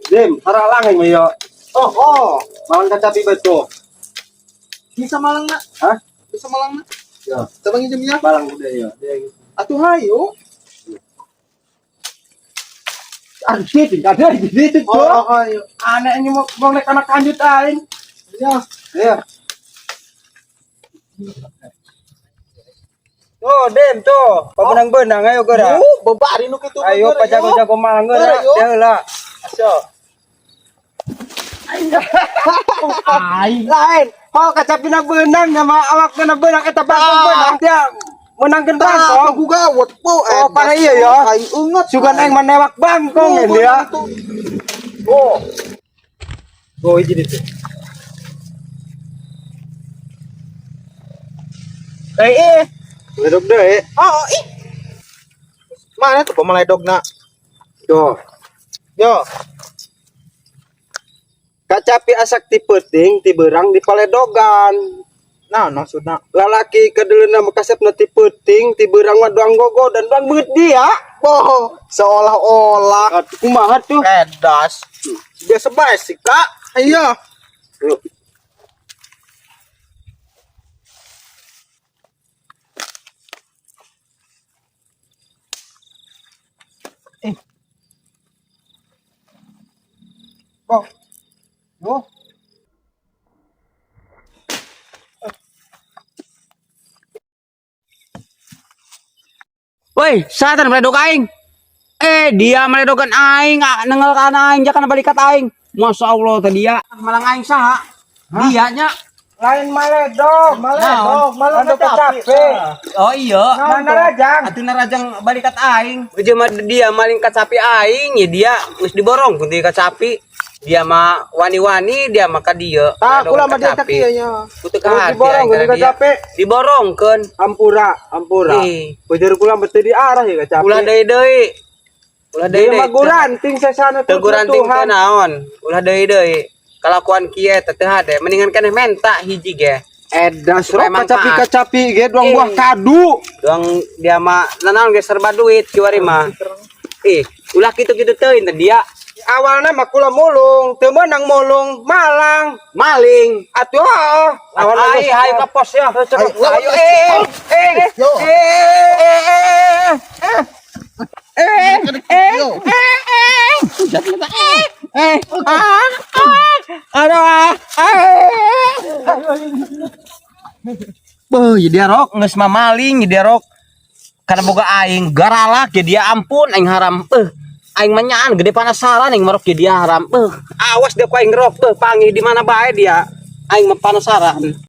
Dim, haralang yang yo. Oh, malang kacapi betul. Bisa malang nak? Hah? Bisa malang nak? Ya, Coba nginjemnya. malang udah ya. Atuh hayo. Arsit, ada di situ tuh. Oh, hayo. Anak ini mau naik anak kanjut aing. Ya. Ya. Oh, Dim tuh, pabenang benang ayo gerak. Bebari nu kitu. Ayo pajago-jago malang gerak. Ya lah. Aso. Lain. Oh, kacapi na benang sama awak na benang eta bangkong benang dia menangkeun bangkong. Aku gawat po. Oh, para iya ya. Aing inget. Sugan aing manewak bangkong ya dia. Oh. Oh, ini tuh. Ledog deh. Oh, ih. Mana tuh pemaledog nak? Tuh. Yo. Kacapi asak ti peuting ti beurang di paledogan. Nah, maksudna. Lalaki kadeuleuna makasepna ti peuting ti beurang mah doang gogo dan doang beut dia. Oh, seolah-olah Kumaha tuh? pedas. Biasa bae sih, Kak. Iya. Yuk. Oh. Oh. Woi, satan meledok aing. Dia meledokan aing, nengelkan aing, jangan balikat aing. Masya Allah tadi ya. Malang aing saha? Dianya. Lain maledog, malang kacapi. Oh iya. Mana rajang? Atuh narajang balikat aing. Ujung mah dia maling kacapi aing, ya dia geus diborong ku ti kacapi. Dia mah wani-wani, dia mah ka dieu. Tak, kula mah dia tak ieu nya. Kutu ka hati Diborong aing ku kana dia. kacapi. Diborongkeun. Ampura. Ih. Bejer kula mesti diarah ya kacapi. Ulah deui. Ulah Dia deui. mah guranting sasana tuh. Teguran ting teh naon? Ulah deui. Kalakuan kieu teh teu hade, mendingan keneh menta hiji ge. Edas rok Emang kacapi ge doang buah kadu. Doang dia mah nanaon ge serba duit kiwari mah. Ulah kitu-kitu teuing teh dia Awalnya mah kula mulung, teu meunang mulung, malang, maling. Atuh lawan ayo ka pos ya. Ayo Beuh, jadi rok geus mamaling, jadi rok. Karena boga aing garalak jadi dia ampun aing haram. Aing manyaan gede panasaran aing marok jadi dia haram. Awas dia ku aing rok panggil di mana bae dia. Aing mah panasaran.